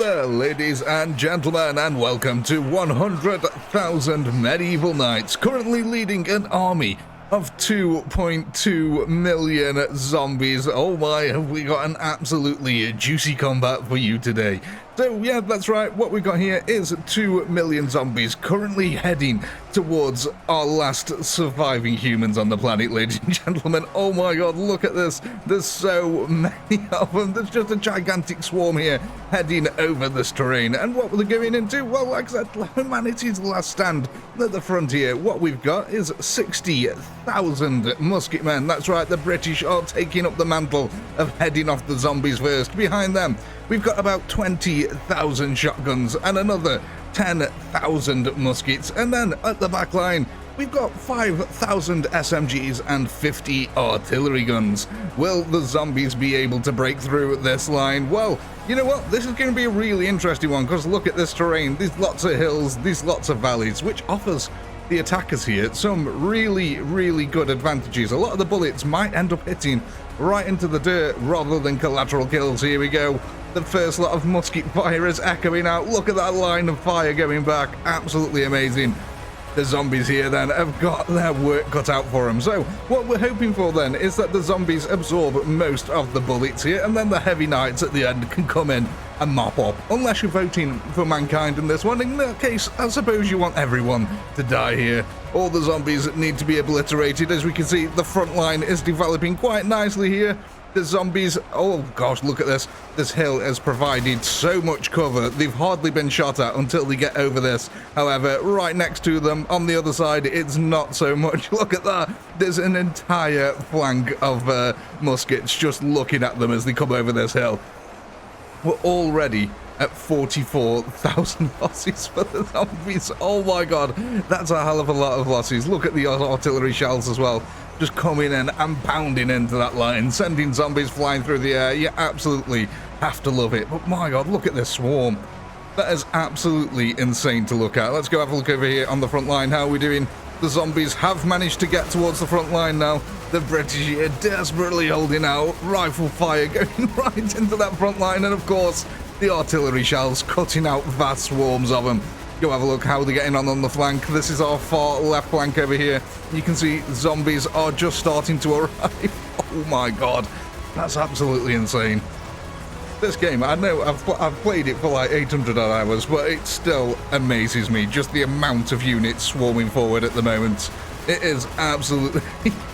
there, ladies and gentlemen, and welcome to 100,000 Medieval Knights, currently leading an army of 2.2 million zombies. Oh my, have we got an absolutely juicy combat for you today. So yeah, that's right, what we got here is 2 million zombies currently heading towards our last surviving humans on the planet, ladies and gentlemen. Oh my god, look at this. There's so many of them. There's just a gigantic swarm here heading over this terrain. And what we're going into? Well, like I said, Humanities' last stand at the frontier. What we've got is 60,000 musket men. That's right, the British are taking up the mantle of heading off the zombies first. Behind them, we've got about 20,000 shotguns and another 10,000 muskets. And then at the back line, we've got 5,000 SMGs and 50 artillery guns. Will the zombies be able to break through this line? Well, you know what? This is going to be a really interesting one, because look at this terrain. There's lots of hills, there's lots of valleys, which offers the attackers here some really good advantages. A lot of the bullets might end up hitting right into the dirt rather than collateral kills. Here we go. The first lot of musket fire is echoing out. Look at that line of fire going back. Absolutely amazing. The zombies here then have got their work cut out for them. So what we're hoping for then is that the zombies absorb most of the bullets here, and then the heavy knights at the end can come in and mop up. Unless you're voting for mankind in this one. In that case, I suppose you want everyone to die here. All the zombies need to be obliterated. As we can see, the front line is developing quite nicely here. The zombies, oh gosh, look at this. This hill has provided so much cover. They've hardly been shot at until they get over this. However, right next to them, on the other side, it's not so much. Look at that. There's an entire flank of muskets just looking at them as they come over this hill. We're already at 44,000 losses for the zombies. Oh my god, that's a hell of a lot of losses. Look at the artillery shells as well, just coming in and pounding into that line, sending zombies flying through the air. You absolutely have to love it. But my god, look at this swarm. That is absolutely insane to look at. Let's go have a look over here on the front line. How are we doing? The zombies have managed to get towards the front line now. The British are desperately holding out. Rifle fire going right into that front line, and of course the artillery shells cutting out vast swarms of them. Go have a look how they're getting on the flank. This is our far left flank over here. You can see zombies are just starting to arrive. Oh my god, that's absolutely insane. This game, I know I've played it for like 800 odd hours, but it still amazes me just the amount of units swarming forward at the moment. It is absolutely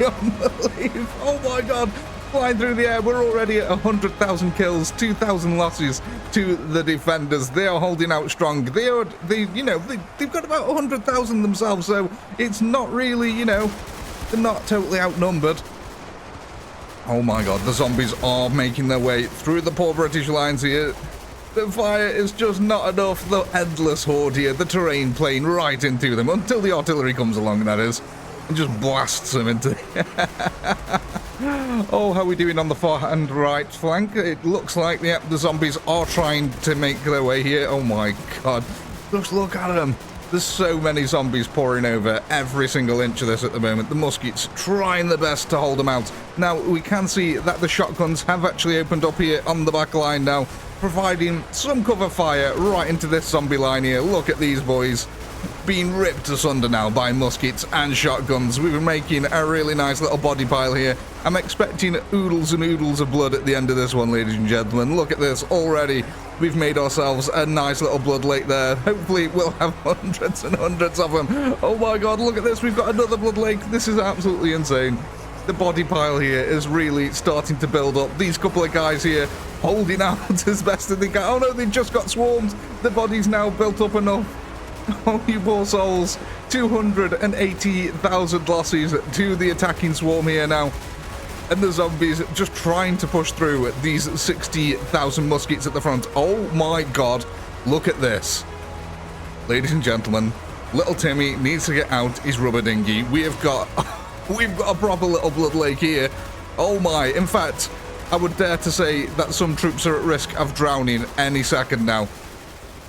unbelievable. Oh my god, flying through the air. We're already at 100,000 kills, 2,000 losses to the defenders. They are holding out strong. They've got about 100,000 themselves, so it's not really, they're not totally outnumbered. Oh my god, the zombies are making their way through the poor British lines here. The fire is just not enough. The endless horde here, the terrain playing right into them, until the artillery comes along, that is, and just blasts them into Oh, how are we doing on the far and right flank? It looks like, yeah, the zombies are trying to make their way here. Oh my god, just look at them. There's so many zombies pouring over every single inch of this at the moment. The muskets trying their best to hold them out. Now, we can see that the shotguns have actually opened up here on the back line now, providing some cover fire right into this zombie line here. Look at these boys being ripped asunder now by muskets and shotguns. We've been making a really nice little body pile here. I'm expecting oodles and oodles of blood at the end of this one, ladies and gentlemen. Look at this already. We've made ourselves a nice little blood lake there. Hopefully we'll have hundreds and hundreds of them. Oh my god, look at this. We've got another blood lake. This is absolutely insane. The body pile here is really starting to build up. These couple of guys here holding out as best as they can. Oh no, they just got swarmed. The body's now built up enough. Oh, you poor souls. 280,000 losses to the attacking swarm here now. And the zombies just trying to push through these 60,000 muskets at the front. Oh my god, look at this. Ladies and gentlemen, little Timmy needs to get out his rubber dinghy. We've got a proper little blood lake here. Oh my, in fact, I would dare to say that some troops are at risk of drowning any second now.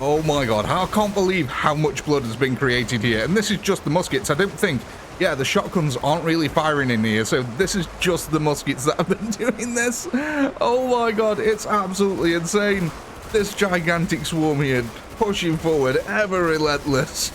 Oh my god, I can't believe how much blood has been created here. And this is just the muskets. I don't think, yeah, the shotguns aren't really firing in here, so this is just the muskets that have been doing this. Oh my god, it's absolutely insane. This gigantic swarm here, pushing forward, ever relentless.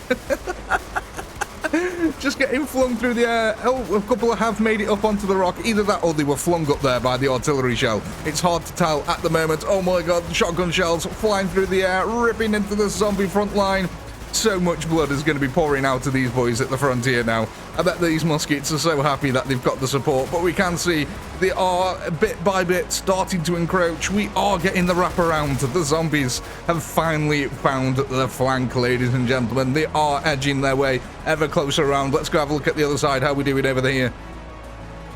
Just getting flung through the air. Oh, a couple have made it up onto the rock. Either that or they were flung up there by the artillery shell. It's hard to tell at the moment. Oh my god, shotgun shells flying through the air, ripping into the zombie front line. So much blood is going to be pouring out of these boys at the frontier now. I bet these muskets are so happy that they've got the support, but we can see they are bit by bit starting to encroach. We are getting the wraparound. The zombies have finally found the flank, ladies and gentlemen. They are edging their way ever closer around. Let's go have a look at the other side. How are we doing over here?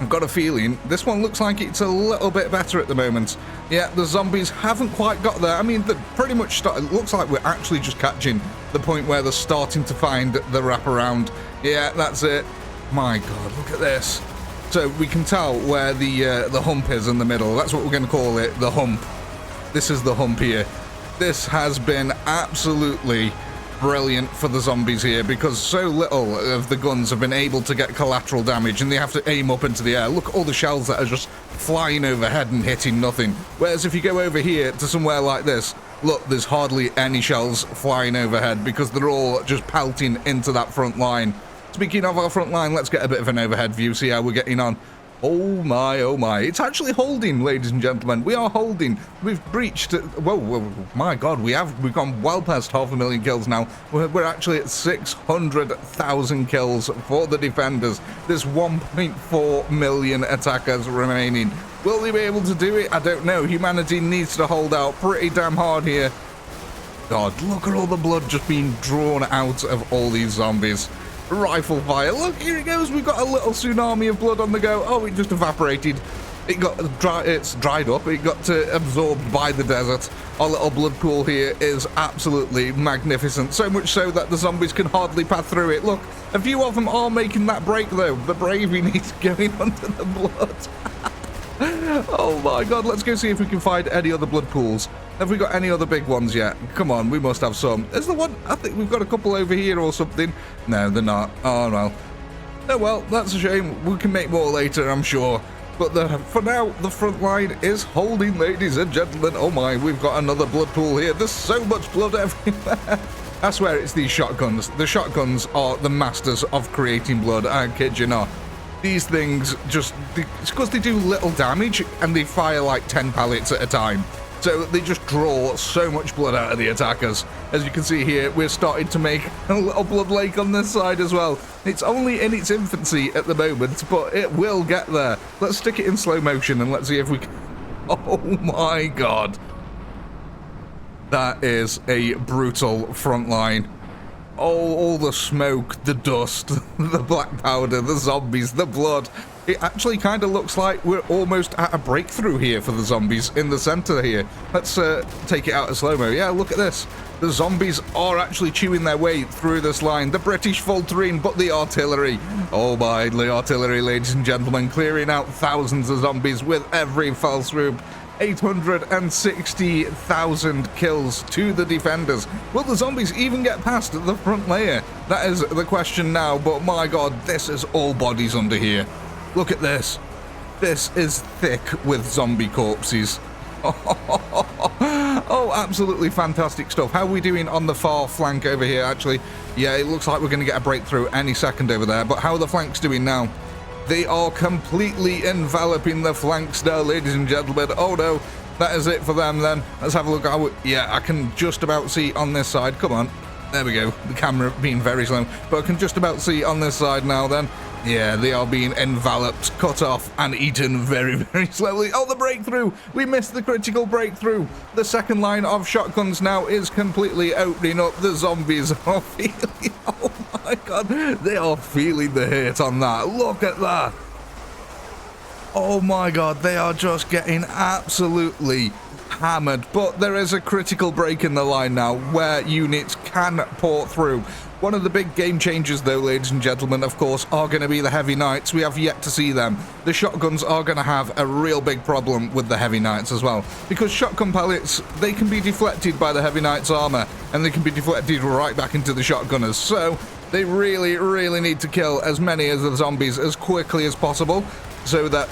I've got a feeling this one looks like it's a little bit better at the moment. Yeah, the zombies haven't quite got there. I mean, they're pretty much it looks like we're actually just catching the point where they're starting to find the wraparound. Yeah, that's it. My god, look at this. So we can tell where the hump is in the middle. That's what we're going to call it, the hump. This is the hump here. This has been absolutely brilliant for the zombies here, because so little of the guns have been able to get collateral damage, and they have to aim up into the air. Look at all the shells that are just flying overhead and hitting nothing. Whereas if you go over here to somewhere like this, look, there's hardly any shells flying overhead because they're all just pelting into that front line. Speaking of our front line, let's get a bit of an overhead view, see how we're getting on. Oh my, oh my. It's actually holding, ladies and gentlemen. We are holding. We've breached... Whoa, my God, we've gone well past 500,000 kills now. We're actually at 600,000 kills for the defenders. There's 1.4 million attackers remaining. Will they be able to do it? I don't know. Humanity needs to hold out pretty damn hard here. God, look at all the blood just being drawn out of all these zombies. Rifle fire. Look, here it goes. We've got a little tsunami of blood on the go. Oh, it just evaporated. It's dried up. It got absorbed by the desert. Our little blood pool here is absolutely magnificent. So much so that the zombies can hardly pass through it. Look, a few of them are making that break, though. The braving is going under the blood. Oh my god, let's go see if we can find any other blood pools. Have we got any other big ones yet? Come on, we must have some. Is there one? I think we've got a couple over here or something. No, they're not. Oh well. Oh well, that's a shame. We can make more later, I'm sure. But for now, the front line is holding, ladies and gentlemen. Oh my, we've got another blood pool here. There's so much blood everywhere. I swear it's these shotguns. The shotguns are the masters of creating blood. I kid you not. These things just... It's because they do little damage and they fire like 10 pellets at a time. So they just draw so much blood out of the attackers. As you can see here, we're starting to make a little blood lake on this side as well. It's only in its infancy at the moment, but it will get there. Let's stick it in slow motion and let's see if we can... Oh my god. That is a brutal front line. Oh, all the smoke, the dust, the black powder, the zombies, the blood. It actually kind of looks like we're almost at a breakthrough here for the zombies in the center here. Let's take it out of slow-mo. Yeah, look at this. The zombies are actually chewing their way through this line. The British faltering, but the artillery. Oh my, the artillery, ladies and gentlemen, clearing out thousands of zombies with every fell swoop. 860,000 kills to the defenders. Will the zombies even get past the front layer? That is the question now, but my god, this is all bodies under here. Look at this. This is thick with zombie corpses. Oh, absolutely fantastic stuff. How are we doing on the far flank over here, actually? Yeah, it looks like we're going to get a breakthrough any second over there, but how are the flanks doing now? They are completely enveloping the flanks now, ladies and gentlemen. Oh no, that is it for them then. Let's have a look. Yeah, I can just about see on this side. Come on. There we go. The camera being very slow, but I can just about see on this side now then. Yeah, they are being enveloped, cut off, and eaten very, very slowly. Oh, the breakthrough! We missed the critical breakthrough. The second line of shotguns now is completely opening up. The zombies are feeling... Oh my god, they are feeling the hit on that. Look at that. Oh my god, they are just getting absolutely hammered. But there is a critical break in the line now where units can pour through. One of the big game changers, though, ladies and gentlemen, of course, are going to be the heavy knights. We have yet to see them. The shotguns are going to have a real big problem with the heavy knights as well, because shotgun pellets, they can be deflected by the heavy knights' armor, and they can be deflected right back into the shotgunners. So they really, really need to kill as many of the zombies as quickly as possible, so that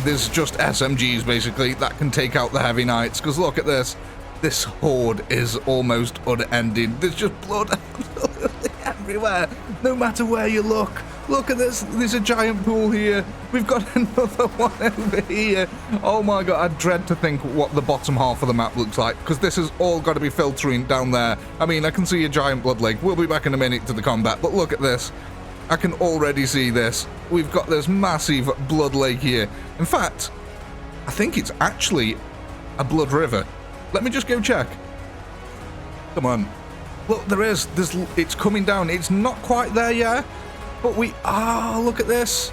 there's just SMGs, basically, that can take out the heavy knights. Because look at this. This horde is almost unending. There's just blood absolutely everywhere, no matter where you look. Look at this. There's a giant pool here. We've got another one over here. Oh my god, I dread to think what the bottom half of the map looks like, because this has all got to be filtering down there. I mean, I can see a giant blood lake. We'll be back in a minute to the combat, but look at this. I can already see this. We've got this massive blood lake here. In fact, I think it's actually a blood river. Let me just go check. Come on. Look, there is. It's coming down. It's not quite there yet. But look at this.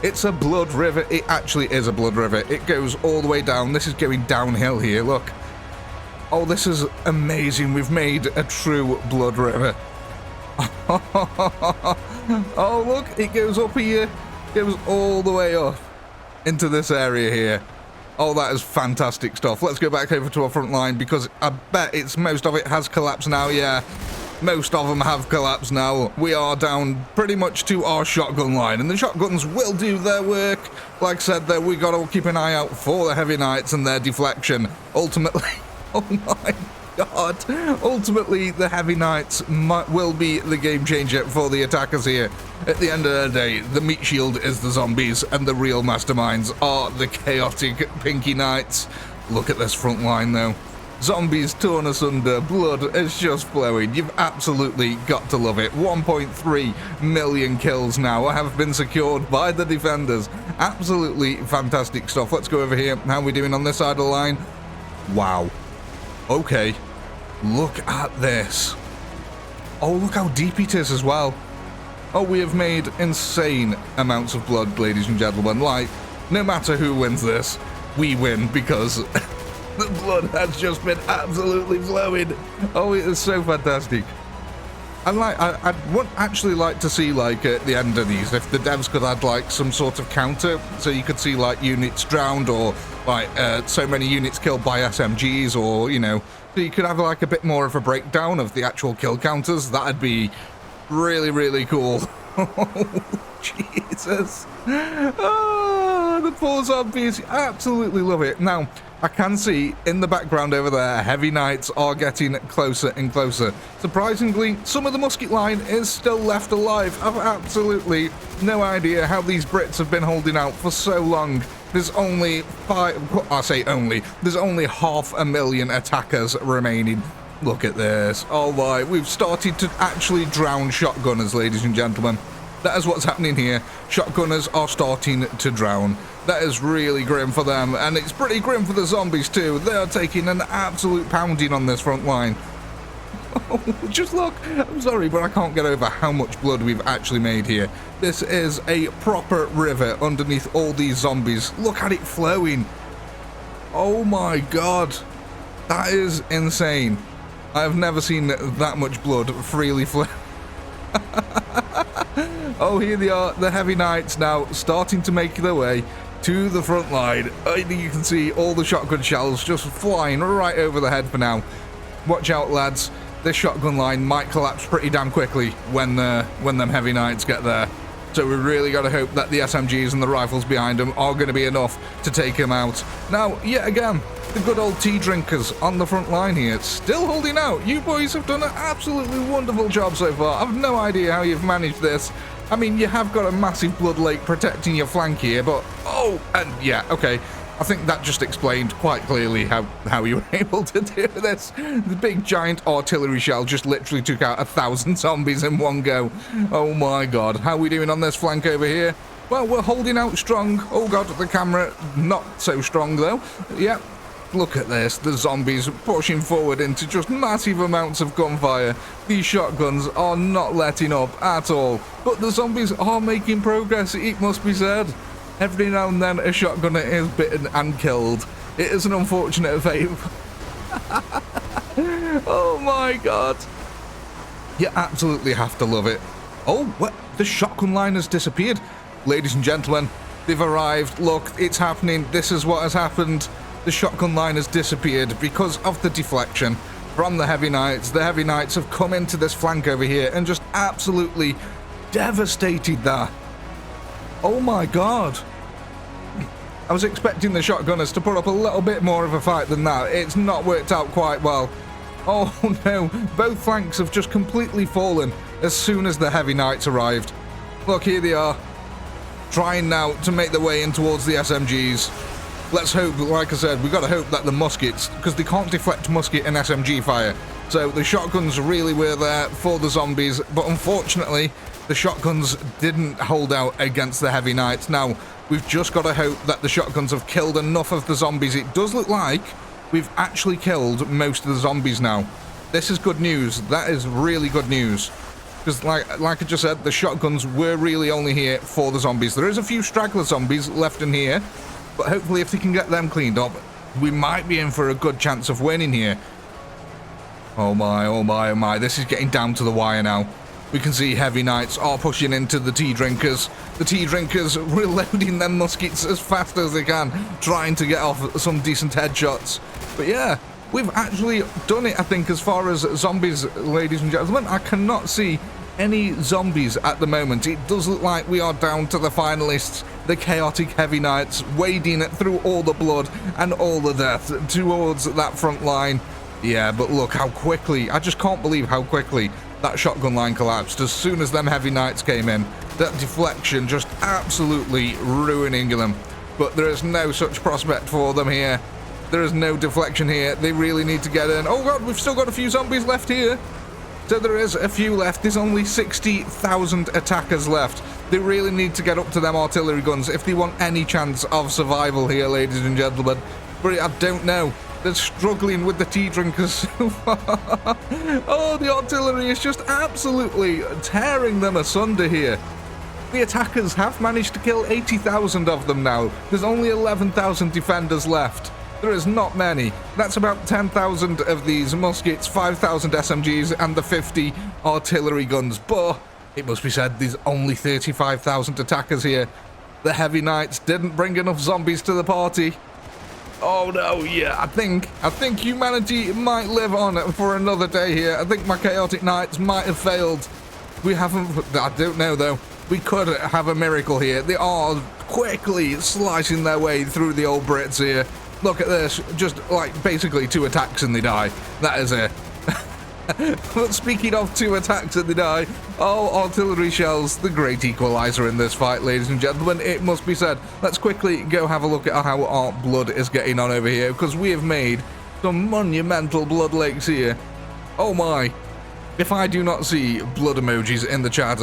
It's a blood river. It actually is a blood river. It goes all the way down. This is going downhill here. Look. Oh, this is amazing. We've made a true blood river. Oh, look. It goes up here. It goes all the way up into this area here. Oh, that is fantastic stuff. Let's go back over to our front line, because I bet most of it has collapsed now. Yeah. Most of them have collapsed now. We are down pretty much to our shotgun line, and the shotguns will do their work. Like I said, though, we got to keep an eye out for the heavy knights and their deflection. Ultimately, oh my god, ultimately the heavy knights will be the game changer for the attackers here. At the end of the day, the meat shield is the zombies, and the real masterminds are the chaotic pinky knights. Look at this front line, though. Zombies torn asunder, blood is just flowing. You've absolutely got to love it. 1.3 million kills now have been secured by the defenders. Absolutely fantastic stuff. Let's go over here. How are we doing on this side of the line? Wow. Okay. Look at this. Oh, look how deep it is as well. Oh, we have made insane amounts of blood, ladies and gentlemen. Like, no matter who wins this, we win, because the blood has just been absolutely flowing. Oh, it is so fantastic. I would actually like to see, like, at the end of these, if the devs could add, like, some sort of counter, so you could see, like, units drowned, or, like, so many units killed by SMGs, or, you know, so you could have, like, a bit more of a breakdown of the actual kill counters. That'd be really, really cool. Oh, Jesus. Oh, the poor zombies. Absolutely love it. Now, I can see in the background over there, heavy knights are getting closer and closer. Surprisingly, some of the musket line is still left alive. I've absolutely no idea how these Brits have been holding out for so long. There's only there's only 500,000 attackers remaining. Look at this. Oh my, we've started to actually drown shotgunners, ladies and gentlemen. That is what's happening here. Shotgunners are starting to drown. That is really grim for them, and it's pretty grim for the zombies too. They are taking an absolute pounding on this front line. Oh, just look. I'm sorry, but I can't get over how much blood we've actually made here. This is a proper river underneath all these zombies. Look at it flowing. Oh my god. That is insane. I have never seen that much blood freely flow. Oh, here they are, the heavy knights now starting to make their way to the front line. You can see all the shotgun shells just flying right over the head for now. Watch out, lads. This shotgun line might collapse pretty damn quickly when them heavy knights get there. So we really got to hope that the SMGs and the rifles behind them are going to be enough to take him out. Now, yet again, the good old tea drinkers on the front line here, still holding out. You boys have done an absolutely wonderful job so far. I've no idea how you've managed this. I mean, you have got a massive blood lake protecting your flank here, but oh, and yeah, okay. I think that just explained quite clearly how you were able to do this. The big giant artillery shell just literally took out 1,000 zombies in one go. Oh my god. How are we doing on this flank over here? Well, we're holding out strong. Oh god, the camera not so strong though. Yep. Look at this. The zombies pushing forward into just massive amounts of gunfire. These shotguns are not letting up at all. But the zombies are making progress, it must be said. Every now and then a shotgunner is bitten and killed. It is an unfortunate fate. Oh my god. You absolutely have to love it. Oh, what? The shotgun line has disappeared. Ladies and gentlemen, they've arrived. Look, it's happening. This is what has happened. The shotgun line has disappeared because of the deflection from the heavy knights. The heavy knights have come into this flank over here and just absolutely devastated that. Oh my god. I was expecting the shotgunners to put up a little bit more of a fight than that. It's not worked out quite well. Oh no, both flanks have just completely fallen as soon as the heavy knights arrived. Look, here they are, trying now to make their way in towards the SMGs. Let's hope, like I said, we got to hope that the muskets, because they can't deflect musket and SMG fire, so the shotguns really were there for the zombies, but unfortunately, the shotguns didn't hold out against the heavy knights. Now, we've just got to hope that the shotguns have killed enough of the zombies. It does look like we've actually killed most of the zombies now. This is good news. That is really good news. Because like I just said, the shotguns were really only here for the zombies. There is a few straggler zombies left in here, but hopefully if they can get them cleaned up, we might be in for a good chance of winning here. Oh my, oh my, oh my. This is getting down to the wire now. We can see heavy knights are pushing into the tea drinkers. The tea drinkers reloading them muskets as fast as they can, trying to get off some decent headshots. But yeah, we've actually done it, I think, as far as zombies, ladies and gentlemen. I cannot see any zombies at the moment. It does look like we are down to the finalists, the chaotic heavy knights, wading through all the blood and all the death towards that front line. Yeah, but look how quickly, I just can't believe how quickly that shotgun line collapsed as soon as them heavy knights came in. That deflection just absolutely ruining them. But there is no such prospect for them here. There is no deflection here. They really need to get in. Oh god, we've still got a few zombies left here. So there is a few left. There's only 60,000 attackers left. They really need to get up to them artillery guns if they want any chance of survival here, ladies and gentlemen. But I don't know. They're struggling with the tea drinkers so far. Oh, the artillery is just absolutely tearing them asunder here. The attackers have managed to kill 80,000 of them now. There's only 11,000 defenders left. There is not many. That's about 10,000 of these muskets, 5,000 SMGs, and the 50 artillery guns. But it must be said, there's only 35,000 attackers here. The heavy knights didn't bring enough zombies to the party. Oh no, yeah, I think humanity might live on for another day here. I think my chaotic knights might have failed. We haven't, I don't know though. We could have a miracle here. They are quickly slicing their way through the old Brits here. Look at this, just like basically 2 attacks and they die. That is it. But speaking of 2 attacks and they die, oh, artillery shells, the great equalizer in this fight, ladies and gentlemen, it must be said. Let's quickly go have a look at how our blood is getting on over here, because we have made some monumental blood lakes here. Oh my. If I do not see blood emojis in the chat,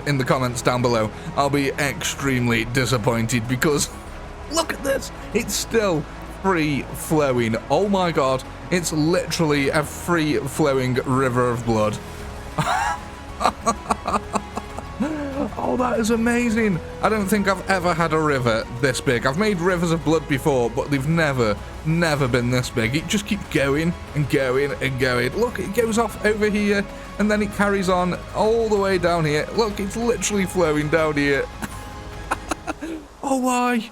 in the comments down below, I'll be extremely disappointed, because look at this, it's still free-flowing. Oh my god, it's literally a free-flowing river of blood. Oh, that is amazing. I don't think I've ever had a river this big. I've made rivers of blood before, but they've never been this big. It just keeps going and going and going. Look, it goes off over here, and then it carries on all the way down here. Look, it's literally flowing down here. Oh, why?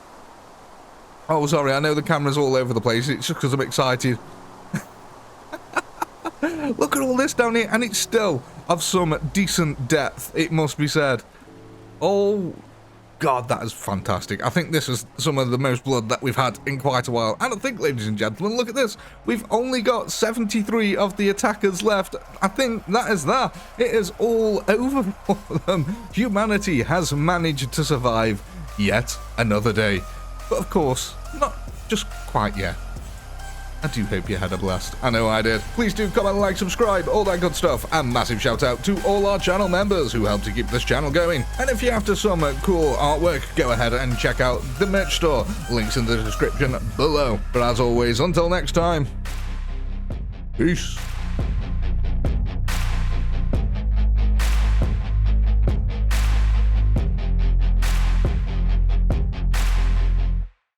Oh, sorry, I know the camera's all over the place. It's just because I'm excited. Look at all this down here, and it's still of some decent depth, it must be said. Oh, God, that is fantastic. I think this is some of the most blood that we've had in quite a while. And I think, ladies and gentlemen, look at this. We've only got 73 of the attackers left. I think that is that. It is all over for them. Humanity has managed to survive yet another day. But of course, not just quite yet. I do hope you had a blast. I know I did. Please do comment, like, subscribe, all that good stuff. And massive shout out to all our channel members who help to keep this channel going. And if you're after some cool artwork, go ahead and check out the merch store. Links in the description below. But as always, until next time, peace.